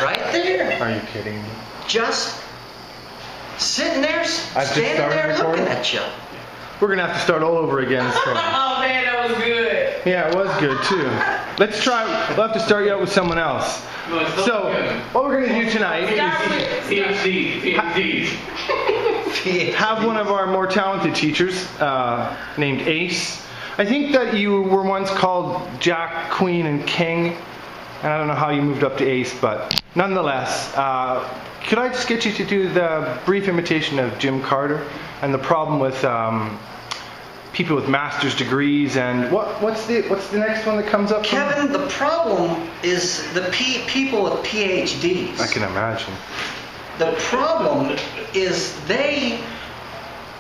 Right there. Are you kidding me? Just sitting there, just standing started there recording? looking at you. We're going to have to start all over again. So. Oh man, that was good. Yeah, it was good too. Let's try, we'll have to start you out with someone else. So, what we're going to do tonight is have one of our more talented teachers named Ace. I think that you were once called Jack, Queen, and King. And I don't know how you moved up to Ace, but nonetheless, could I just get you to do the brief imitation of Jim Carter and the problem with people with master's degrees and what's the next one that comes up? Kevin, the problem is the people with PhDs. I can imagine. The problem is they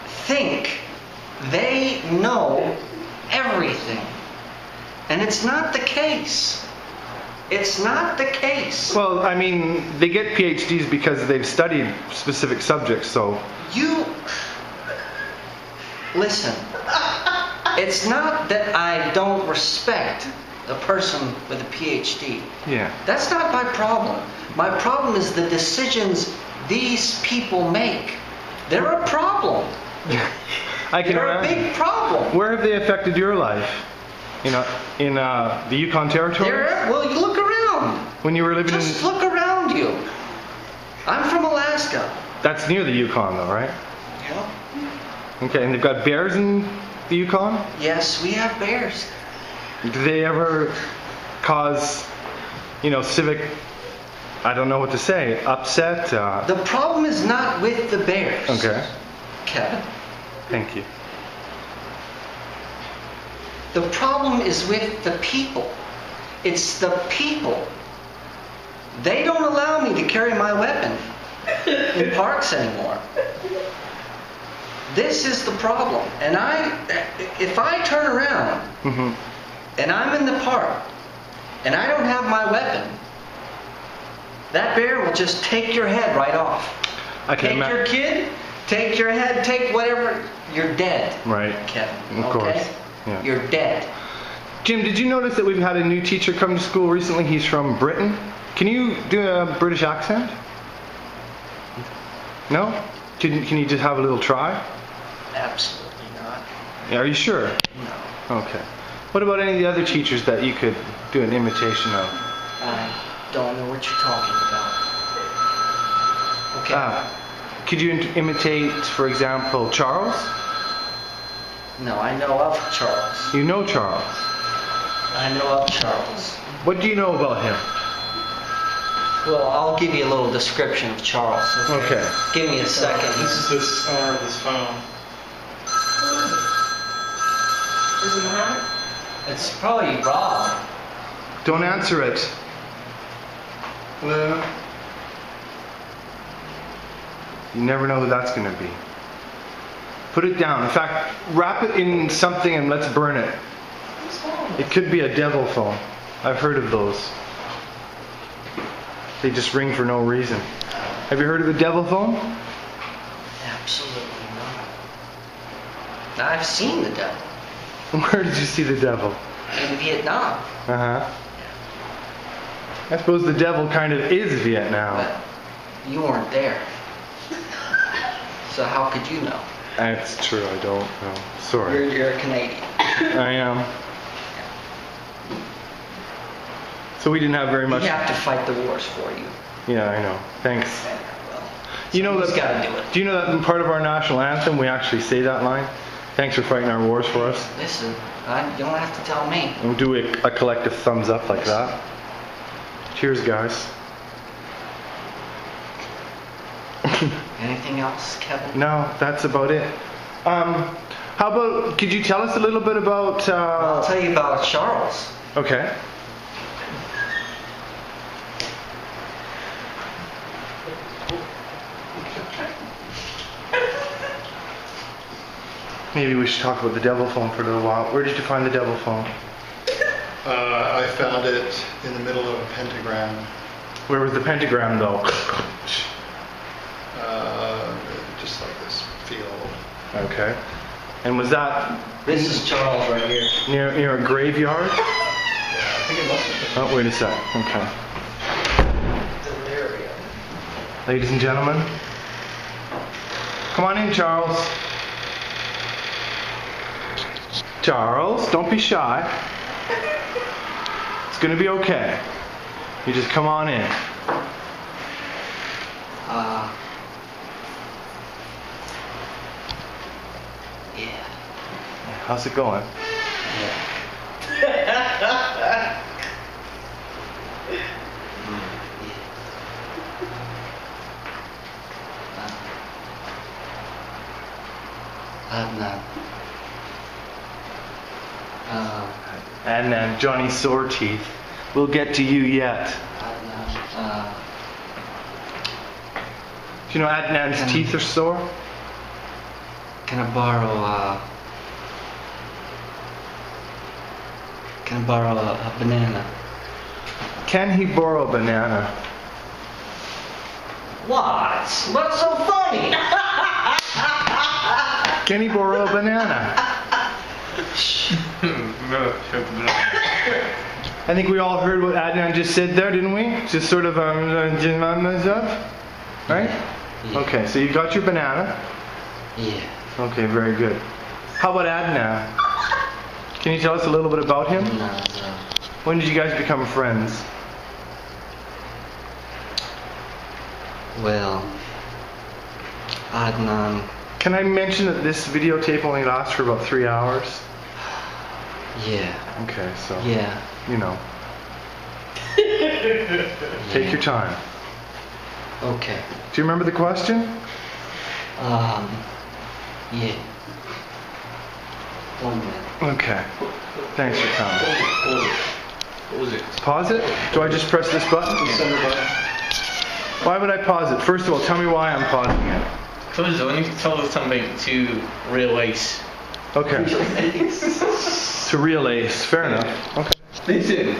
think they know everything. And it's not the case. It's not the case. Well, I mean, they get PhDs because they've studied specific subjects, so... Listen, it's not that I don't respect a person with a PhD. Yeah. That's not my problem. My problem is the decisions these people make. They're a problem. I can They're a imagine. big problem. Where have they affected your life? In the Yukon Territory? Well, you look around. When you were living Just in... look around you. I'm from Alaska. That's near the Yukon though, right? Yeah. Okay, and they've got bears in the Yukon? Yes, we have bears. Do they ever cause, civic, I don't know what to say, upset? The problem is not with the bears. Okay. Kevin. Thank you. The problem is with the people. It's the people. They don't allow me to carry my weapon in parks anymore. This is the problem. And if I turn around and I'm in the park and I don't have my weapon, that bear will just take your head right off. Take your kid, take your head, take whatever. You're dead. Right. Kevin. Of okay? course. Yeah. You're dead. Jim, did you notice that we've had a new teacher come to school recently? He's from Britain. Can you do a British accent? No? Can you just have a little try? Absolutely not. Yeah, are you sure? No. Okay. What about any of the other teachers that you could do an imitation of? I don't know what you're talking about. Okay. Could you imitate, for example, Charles? No, I know of Charles. You know Charles. I know of Charles. What do you know about him? Well, I'll give you a little description of Charles. Okay. Give me a second. This is the owner of this phone. Is it Muhammad? It's probably Rob. Don't answer it. Hello? You never know who that's going to be. Put it down. In fact, wrap it in something and let's burn it. It could be a devil phone. I've heard of those. They just ring for no reason. Have you heard of a devil phone? Absolutely not. Now, I've seen the devil. Where did you see the devil? In Vietnam. Uh-huh. I suppose the devil kind of is Vietnam. But you weren't there. So how could you know? That's true, I don't know. Sorry. You're a Canadian. I am. So we didn't have very much... We have to fight the wars for you. Yeah, I know. Thanks. Well, You know someone's that, got to do it. do you know that in part of our national anthem we actually say that line? Thanks for fighting our wars for us. Listen, you don't have to tell me. And we'll do a collective thumbs up like that. Cheers, guys. Anything else, Kevin? No, that's about it. How about, could you tell us a little bit about... I'll tell you about Charles. Okay. Maybe we should talk about the devil phone for a little while. Where did you find the devil phone? I found it in the middle of a pentagram. Where was the pentagram, though? Just like this field. Okay. And was that This is Charles right here. near a graveyard? Yeah, I think it must have been. Oh, wait a sec. Okay. ladies and gentlemen. Come on in, Charles. Charles, don't be shy. It's gonna be okay. You just come on in. Yeah. How's it going? Adnan. And then Johnny Sore Teeth. We'll get to you yet. Adnan. Do you know Adnan's teeth are sore? Can I borrow a banana? Can he borrow a banana? What? What's so funny? Can he borrow a banana? I think we all heard what Adnan just said there, didn't we? Just sort of right? Yeah. Okay, so you got your banana. Yeah. Okay, very good. How about Adnan? Can you tell us a little bit about him? No. When did you guys become friends? Well, Adnan. Can I mention that this videotape only lasts for about 3 hours? Yeah. Okay, so, Yeah. you know. Take your time. Okay. Do you remember the question? Yeah. 1 minute. Okay. Thanks for coming. What was it? Pause it? Do I just press this button? Why would I pause it? First of all, tell me why I'm pausing it. Because when you tell us something to real ace. Okay. To real ace. Fair enough. Okay. Listen,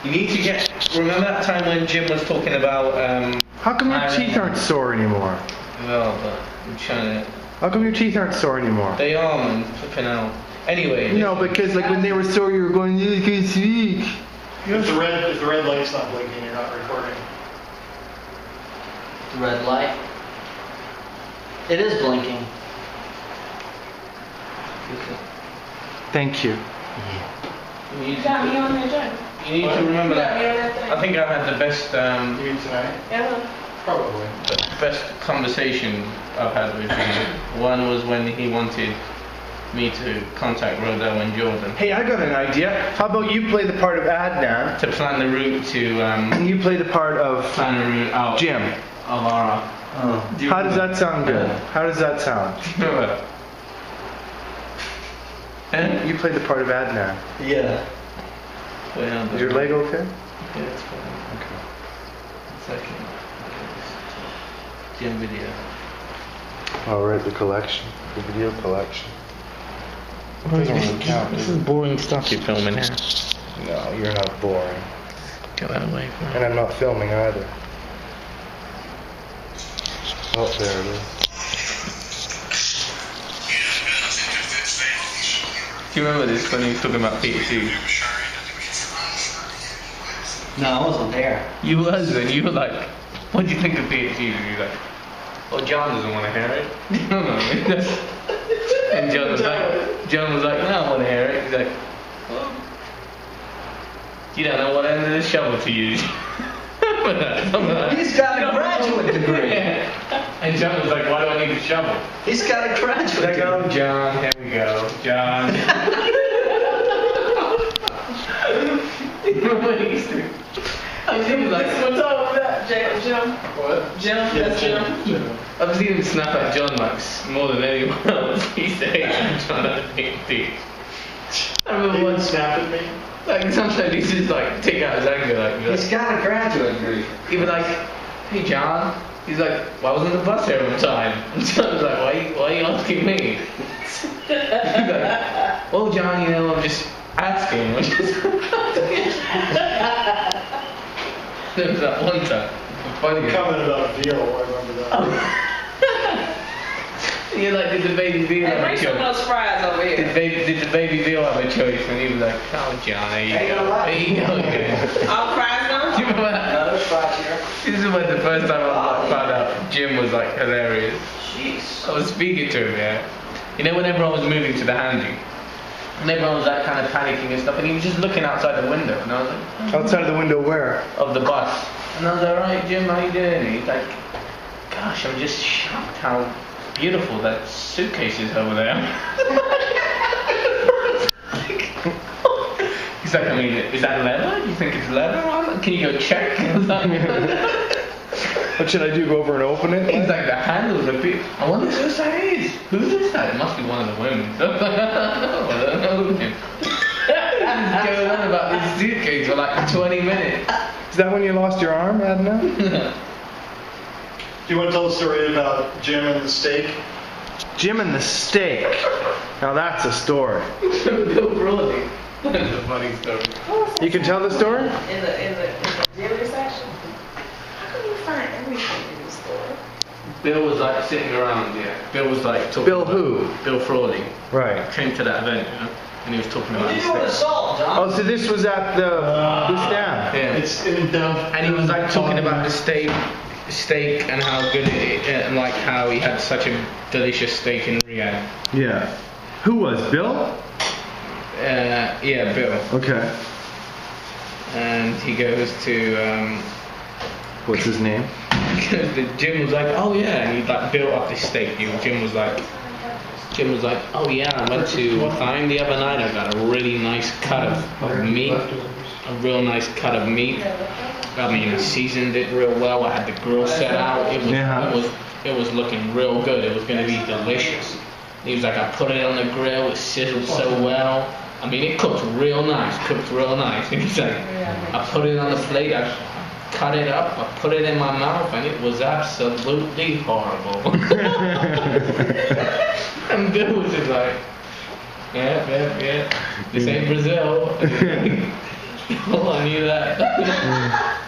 you need to remember that time when Jim was talking about, How come your teeth aren't sore anymore? well, but I'm trying to, How come your teeth aren't sore anymore? they are, man, flipping out. Anyway. No, because like when they were sore, you were going, you can speak. If the red light's not blinking, you're not recording. The red light. It is blinking. Thank you. You need You got me on that joint. you need to remember You got me that. on that thing. I think I had the best, You mean tonight? Yeah. Probably. the best conversation I've had with him. One was when he wanted me to contact Rodell and Jordan Hey, I got an idea. How about you play the part of Adnan, to plan the route to, and you play the part of plan the route out Jim? Alara. How does that sound good? How does that sound? Remember? And You play the part of Adnan. Yeah. Is your leg okay? Yeah, it's fine. Okay. Second. Jim video. All right, the collection, the video collection. It doesn't really count. This is boring stuff you're filming here. No, you're not boring, Get that away from me. and I'm not filming either. Oh, there it is. Do you remember this when he was talking about PhD? No, I wasn't there. You was, and you were like, what do you think of PhD? And you were like, well, John doesn't want to hear it. You know what I mean? And John was like, no, I want to hear it. He's like, well, you don't know what end of the shovel to use. Something like that. He's got a graduate degree. And John was like, why do I need a shovel? He's got a graduate He's like, degree. oh, John, here we go. John. What he used to. I was even like, What's up with that, Jim? What? Jim? That's Jim. I've seen him snap at John like more than anyone else. He says John had a PhD. I remember He would once, snap at me. like sometimes he just like take out his anger, like He's got a graduate degree. he'd be like, "Hey John," he's like, "Why wasn't the bus here on time?" And John was like, "Why are you asking me?" He's like, "Well, John, you know, I'm just asking." There was that one time. Funny. Comment about veal, I remember that. You like, did the baby veal Hey, have a bring some of choice? those fries over here. Did the baby veal have a choice? And he was like, "Oh, John, there you Ain't go. gonna lie. There you go." All the fries gone? Do you remember that? Another spot here. This is when the first time I found out Jim was like hilarious. Jeez. I was speaking to him, yeah. You know when everyone was moving to the handy? And everyone was like kind of panicking and stuff, and he was just looking outside the window, and I was like, Outside of the window where? of the bus. And I was like, right, Jim, how you doing? And he's like, gosh, I'm just shocked how beautiful that suitcase is over there. He's like, I mean, is that leather? You think it's leather? Can you go check? I was like, What should I do? Go over and open it? he's like, the handles are big. I wonder whose that is. Who's this guy? It must be one of the women. I don't know him. He's going on about this suitcase for like 20 minutes. Is that when you lost your arm, Adnan? Do you want to tell the story about Jim and the steak? Jim and the steak. Now that's a story. Bill Brawley. That's a funny story. You can tell the story? In the jewelry section. How can you find everything in the store? Bill was like sitting around, yeah. Bill was like talking Bill about who? Bill Frawley. Right. Came to that event, you know, and he was talking about What do his you do with the steak. salt, John? Oh, so this was at the stand. Yeah. It's in down. And he was like talking about the steak and how good it and like how he had such a delicious steak in Riyadh. Yeah. Who was? Bill? Yeah, Bill. Okay. And he goes to What's his name? Jim was like, oh yeah, and he like built up this steak. Jim was like, oh yeah, I went to Thine the other night. I got a really nice cut of meat, a real nice cut of meat. I mean, I seasoned it real well. I had the grill set out. It was looking real good. It was going to be delicious. He was like, I put it on the grill. It sizzled so well. I mean, it cooked real nice. And he's like, I put it on the plate. I cut it up. I put it in my mouth, and it was absolutely horrible. And Bill was just like, yeah. This ain't Brazil. Oh, I knew that.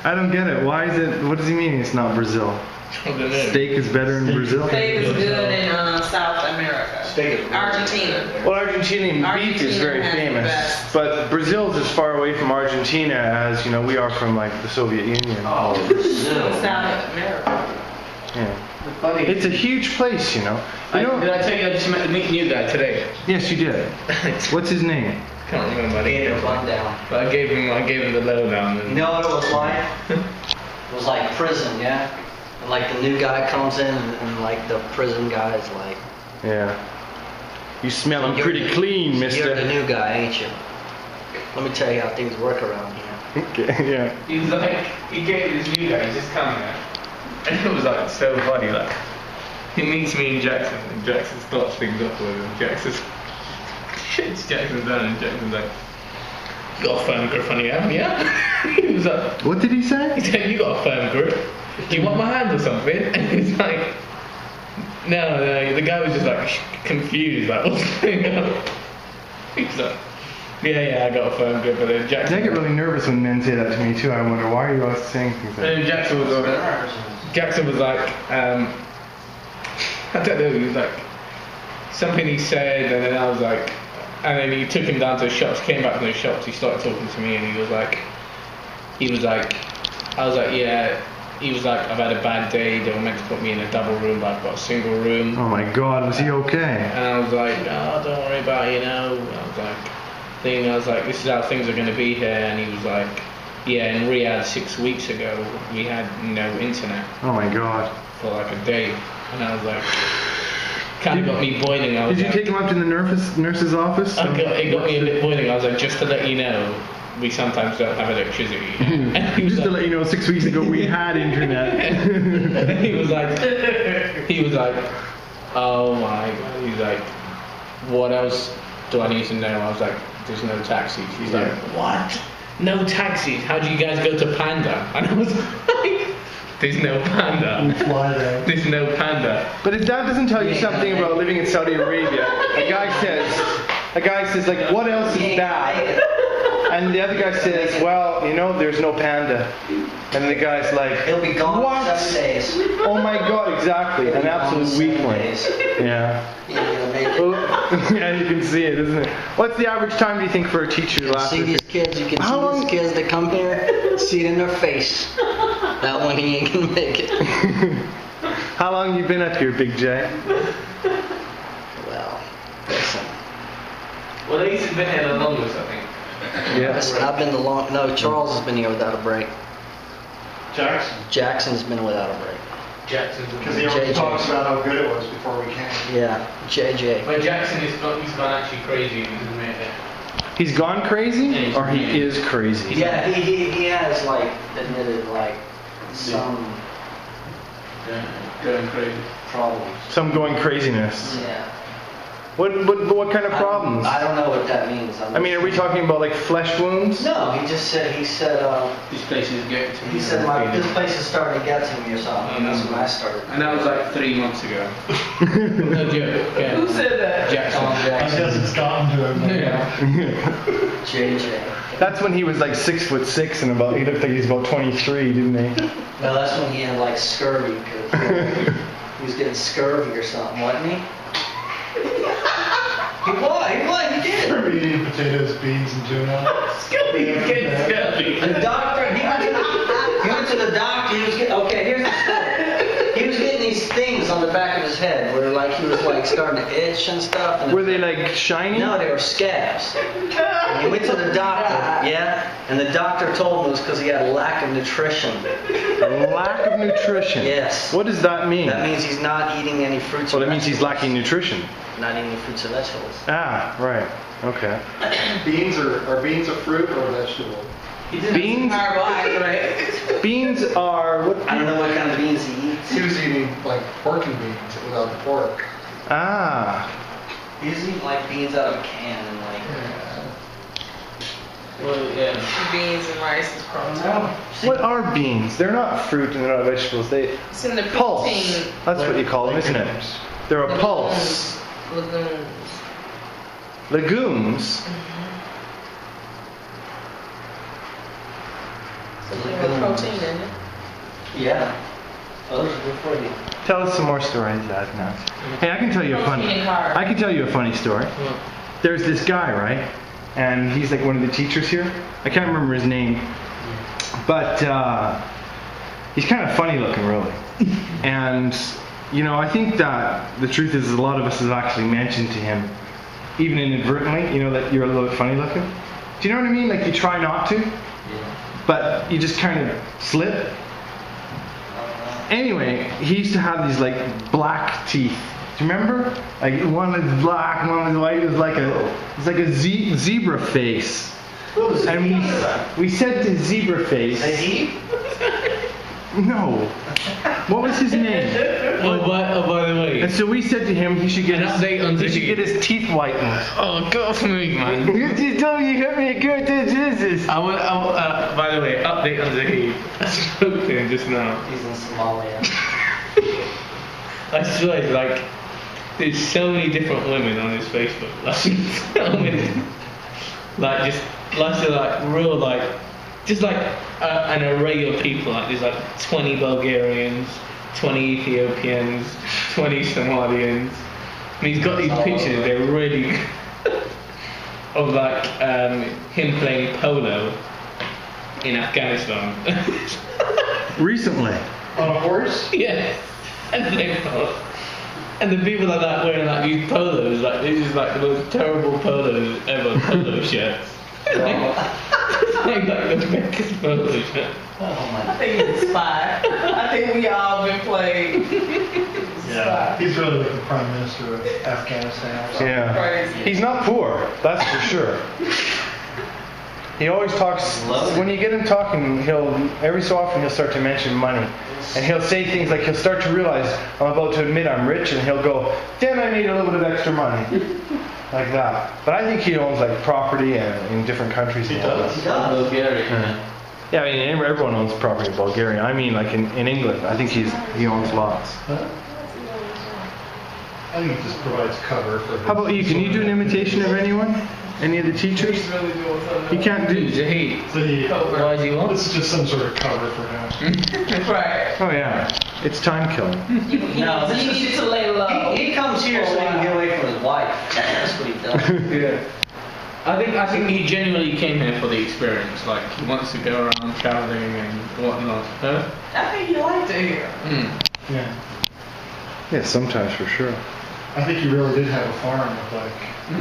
I don't get it. Why is it? What does he mean it's not Brazil? I don't know. Steak is better in Brazil? Steak is good in South America. Steak is Argentina. Well, Argentinian beef is Argentina very has the famous, best. but Brazil's as far away from Argentina as, you know, we are from like the Soviet Union. Oh, Brazil. South America. Yeah. Funny. It's a huge place, you know. You Did know? I tell you I just met the new guy today? Yes, you did. What's his name? Can't remember. Gave it a rundown. But I gave him the lowdown. You know what it was like? It was like prison, yeah? And like the new guy comes in and like the prison guy is like, Yeah. You smell him You're pretty the- clean, you're the mister. new guy, ain't you? Let me tell you how things work around here. Okay, yeah. He's like, he gave this new guy, he's just coming there. And it was like so funny, like, he meets me in Jackson, and Jackson starts things up with him. Jackson's, shits Jackson down, and Jackson's like, you got a firm grip on your hand, yeah? He was like, What did he say? he said, you got a firm grip. Do you want my hand or something? And he's like, no, the guy was just like confused, like, what's going on? He's like, yeah, I got a firm grip. But then I Jackson, get really nervous when men say that to me too. I wonder, why are you always saying things like and then Jackson was like, I don't know, he was like, something he said, and then I was like, and then he took him down to the shops, came back from the shops, he started talking to me, and he was like, I was like, yeah. He was like, I've had a bad day. They were meant to put me in a double room, but I've got a single room. Oh my God, was he okay? And I was like, oh, don't worry about it, you know. I was like, this is how things are going to be here. And he was like, yeah, in Riyadh 6 weeks ago, we had no internet Oh my God. for like a day. And I was like, kind of got me boiling. I was Did you like, take him up to the nurse's office? it got me a bit boiling. I was like, just to let you know, we sometimes don't have electricity. And he was Just to like, let you know, 6 weeks ago we had internet. he was like, oh my God. He's like, what else do I need to know? I was like, there's no taxis. He's like, what? No taxis? How do you guys go to Panda? And I was like, there's no Panda. Fly there. There's no Panda. But if that doesn't tell you something about living in Saudi Arabia, a guy says like, what else is that? And the other guy says, well, you know, there's no panda. And the guy's like, He'll be gone what? in 7 days. Oh my God, exactly. He'll An be gone in absolute 7 weakling. days. Yeah. You're gonna make it. Well, Yeah, you can see it, isn't it? What's the average time, do you think, for a teacher to last? See these kids, you can How see long- these kids that come here, see it in their face. That one, he ain't gonna make it. How long you been up here, Big J? Well, listen. Well, Ace has been here the longest, I think. Yeah. Listen, I've been no, Charles has been here without a break. Jackson. Jackson's been without a break. Jackson's Because he always JJ. talks about how good it was before we came. Yeah, JJ. But Jackson is not, he's gone actually crazy and he's admitted it. He's gone crazy? Yeah, he's Or he crazy. is crazy? Yeah, he has like admitted like some Yeah, going crazy. problems. Some going craziness. Yeah. What kind of problems? I don't know what that means. I mean, are we talking about like flesh wounds? No, he said This place is getting to me. this place is starting to get to me or something. That's when I started. And that was like 3 months ago. No joke. Yeah. Who said that? Jackson. Tom I Jackson. guess it's gotten to him. Yeah. JJ. That's when he was like 6'6" and he looked like he's about 23, didn't he? No, that's when he had like scurvy because he was getting scurvy or something, wasn't he? He did. Remember eating potatoes, beans, and tuna? Scubby, you get Scubby. The doctor, he went to the doctor, he was getting, okay, here's the story. He was getting these things on the back of his head where like he was like starting to itch and stuff. And Were they like shiny? No, they were scabs. And he went to the doctor, yeah, and the doctor told him it was because he had a lack of nutrition. A lack of nutrition. Yes. What does that mean? That means he's not eating any fruits Well, and that means he's lacking nutrition. not eating any fruits and vegetables. Ah, right. Okay. Beans are beans a fruit or a vegetable? Beans. Carbohydrate. Beans are what? I don't know what kind of beans he eats. He was eating like pork and beans without the pork. Ah. He's eating like beans out of a can and like. Well, yeah. Beans and rice is protein. What are beans? They're not fruit and they're not vegetables. They It's in the pulse. protein. That's what you call them, isn't it? They're a pulse. Legumes. Legumes. So you have protein in it. Yeah. Those are good for you. Tell us some more stories, Adnan. Hey, I can tell you a funny. Protein and carbs. I can tell you a funny story. There's this guy, right? And he's like one of the teachers here. I can't remember his name, but he's kind of funny looking, really. And you know, I think that the truth is, a lot of us have actually mentioned to him, even inadvertently, you know, that you're a little bit funny looking. Do you know what I mean? Like you try not to, but you just kind of slip. Anyway, he used to have these like black teeth. Do you remember? Like one was black, one was white. It was like a zebra face. And we said to zebra face. No. What was his name? Oh, by the way. And so we said to him he should get An update on he should Ziggy. get his teeth whitened. Oh, go off me, man. You just told me you hit me a good Jesus. By the way, update on Zahid. I spoke to him just now. He's in Somalia. I swear, like, there's so many different women on his Facebook. Like, so many. Like, just, like, real, like, just like an array of people. Like, there's like 20 Bulgarians, 20 Ethiopians, 20 Somalians. I mean, he's got these pictures, they're really. of like him playing polo in Afghanistan. Recently. On a horse? Yeah. And the people are like wearing like these polos, like this is like the most terrible polos ever, polo shirts. like the biggest polo shirt. Oh my I think he's inspired. I think we all been played. Yeah. He's really like the Prime Minister of Afghanistan. or something. Yeah. Crazy. He's not poor, that's for sure. He always talks, when you get him talking, every so often he'll start to mention money. And he'll say things like, he'll start to realize, I'm about to admit I'm rich, and he'll go, then I need a little bit of extra money. Like that. But I think he owns like property in different countries. He and all does. that. He does. Bulgaria. Yeah, I mean, everyone owns property in Bulgaria. I mean, like in England, I think he owns lots. I think it just provides cover for. How about you? Can you do an imitation of anyone? Any of the teachers? He's really doing something. You can't do. Zahid. So Why is he on? this is just some sort of cover for him. Right. Oh yeah. It's time killing. No, this You is- need to lay low. He comes here so he can get away from his wife. That's what he does. Yeah. I think he genuinely came here for the experience. Like he wants to go around traveling and whatnot. Huh? I think you liked it here. Yeah. Yeah, sometimes for sure. I think you really did have a farm with like,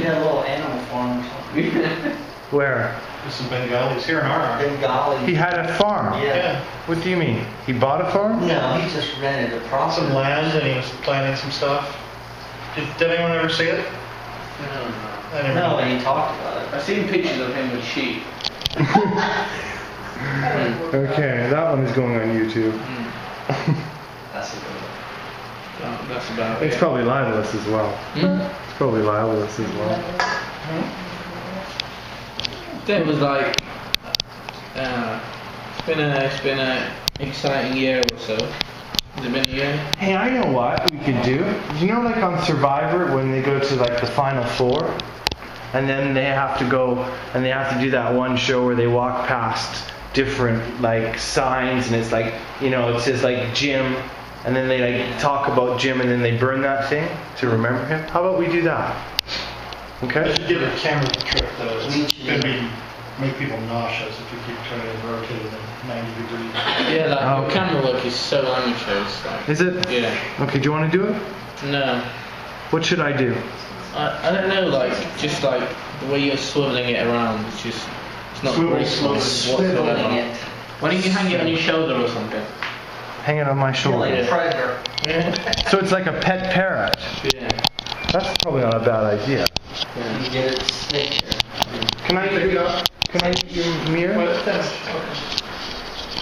Yeah, a little animal farm or something. Where? with some Bengalis here in our area. Bengali. He had a farm. Yeah. What do you mean? He bought a farm? No, he just rented a property. Some land and he was planting some stuff. Did anyone ever see it? I never No, did. and he talked about it. I've seen pictures of him with sheep. Okay, that one is going on YouTube. That's a good one. Oh, that's about It's it. probably libelous as well. It's probably libelous as well. It was like, it's been a exciting year or so. Has it been a year? Hey, I know what we could do. You know, like on Survivor, when they go to like the final four, and then they have to go and they have to do that one show where they walk past different like signs, and it's like, you know, it says like Jim, and then they like talk about Jim, and then they burn that thing to remember him. How about we do that? Okay. If you give a camera the trick though, Me it's too. gonna be, make people nauseous if you keep turning and rotating them 90 degrees. Yeah, like Oh, the okay. camera work is so amateur. It's like, Is it? yeah. Okay. Do you want to do it? No. What should I do? I don't know, like, just like the way you're swiveling it around, it's just, it's not Swivel, graceful swivel, Swiveling whatsoever. it. Why don't you hang it on your shoulder or something? Hang it on my Feel like shoulder. a predator. Yeah. So it's like a pet parrot. Yeah. That's probably not a bad idea. You get it stick here. Can I use your mirror? Well, that's,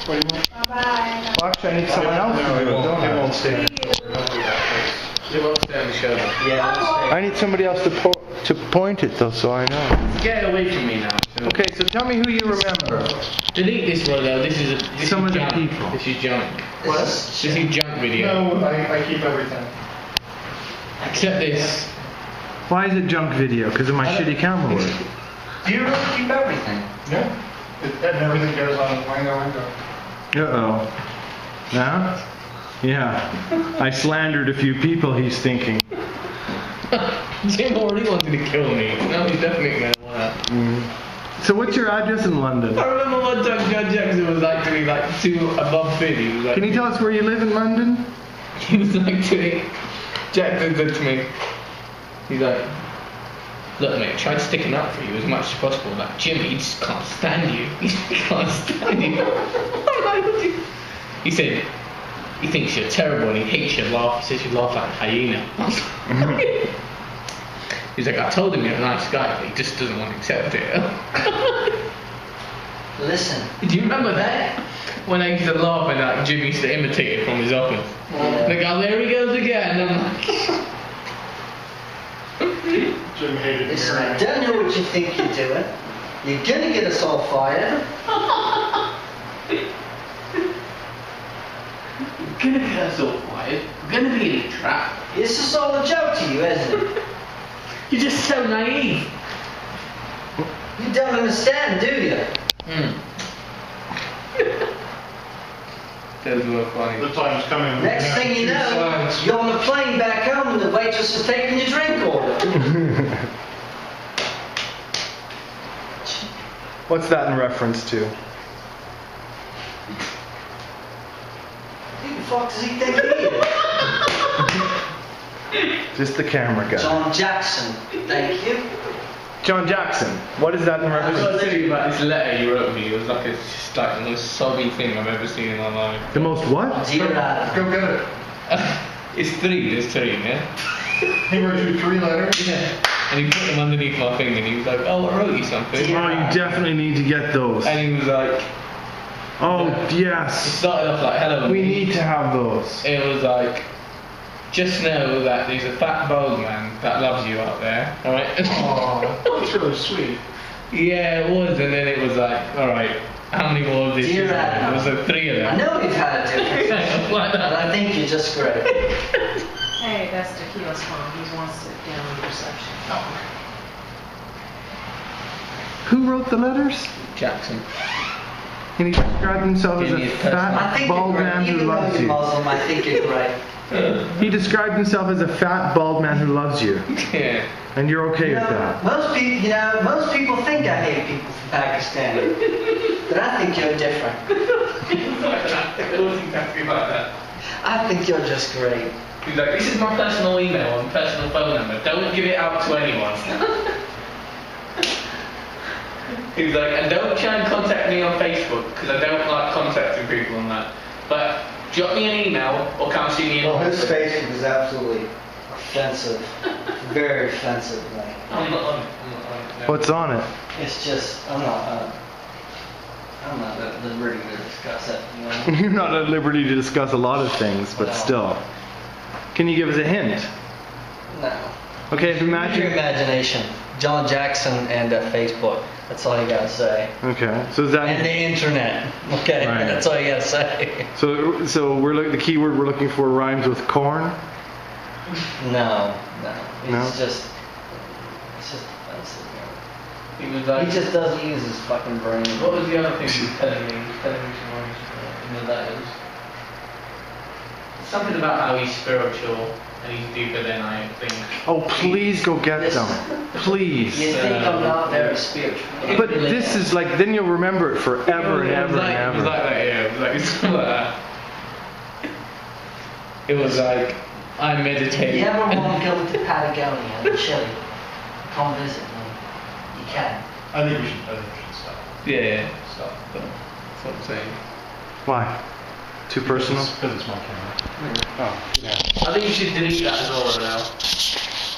what do you want? Bye-bye. Well, actually, I need someone else to No, do it, don't it I? won't stand. Don't do that, It won't stay on the shoulder. Yeah, it'll stay. I need somebody else to point it though, so I know. Get away from me now. So. Okay, so tell me who you remember. Delete this video. This Some is of the junk. people. This is junk. What? This is junk video. No, I keep everything. Except this. Why is it junk video? Because of my shitty camera work. Do you really keep everything? Yeah. And everything goes on Wango window. Uh-oh. Now? Yeah. I slandered a few people, he's thinking. Jim already wanted to kill me. Now he's definitely gonna wanna. So what's your address in London? I remember one time John Jackson was like doing like 2 above 50. He was like, Can you tell us where you live in London? He was like doing. Jackson said to me, he's like, look mate, try sticking up for you as much as possible. Like, Jim, he just can't stand you. He can't stand you. I'm like, what do you... He said, he thinks you're terrible and he hates your laugh. He says you laugh like a hyena. He's like, I told him you're a nice guy, but he just doesn't want to accept it. Listen. Do you remember that? When I used to laugh and like Jim used to imitate it from his office. Like, oh, there he goes again. And I'm like, Jim hated Listen, I me. don't know what you think you're doing. You're gonna get us all fired. we're gonna get us all fired. We're gonna be in a trap. This is all a joke to you, isn't it? You're just so naive. You don't understand, do you? Those were funny. The time's coming. Next thing you know, you're on the plane back home and the waitress is taking your drink order. What's that in reference to? Who the fuck does he think he is? Just the camera guy. John Jackson, thank you. John Jackson. What is that in I reference was to? going to tell you about this letter you wrote me. It was like it's just like the most sobby thing I've ever seen in my life. The most what? Dear Adam. Go get it. It's 3. There's 3, yeah. He wrote you 3 letters. Yeah. And he put them underneath my finger and he was like, oh, I wrote you something. Oh, you definitely need to get those. And he was like, Oh, it yes. started off like, hello. We mate." need to have those. It was like, just know that there's a fat bald man that loves you out there, alright? Oh, that's really sweet. Yeah, it was, and then it was like, alright, how many more of this? Dear is there? Adam. It was like 3 of I them. know we've had a difference, Like but that. I think you're just great. Hey, that's Tequila's phone. He wants to get on the reception. Who wrote the letters? Jackson. And he described himself as Give a me a person. I fat, think bald you're man great. who Even though loves you're you. Muslim, I think you're great. He described himself as a fat, bald man who loves you. Yeah. And you're okay You with know, that. most people think I hate people from Pakistan, but I think you're different. It was exactly like that. I think you're just great. He's like, this is my personal email and personal phone number. Don't give it out to anyone. He's like, and don't try and contact me on Facebook because I don't like contacting people on that. But drop me an email or come see me in Well, his Oxford. Facebook is absolutely offensive, very offensive. Like, I'm not on it. I'm not on it. No. What's on it? it's just, I'm not at liberty to discuss it. You know? You're not at liberty to discuss a lot of things, but still. Can you give us a hint? No. Okay, if Use your imagine. imagination. John Jackson and Facebook. That's all you gotta say. Okay, so is And the that. internet. Okay, Right. that's all you gotta say. So the keyword we're looking for rhymes with corn? No. It's No? just offensive. He was like, He just doesn't use his fucking brain. what was the other thing he was telling me? He was telling me some ones in the letters. Something about how he's spiritual and he's deeper than I think. Oh, please go get them. You Please. think I'm not very spiritual? But this is like, then you'll remember it forever and ever and It was like ever. that, yeah. It was like something like that. It was like, I meditate. If you ever want to go to Patagonia and Chile, come visit me. You can. I think we should stop. Yeah, Stop. that's what I'm saying. Why? Too personal? Because it's my camera. Oh, yeah. I think you should delete that as well now.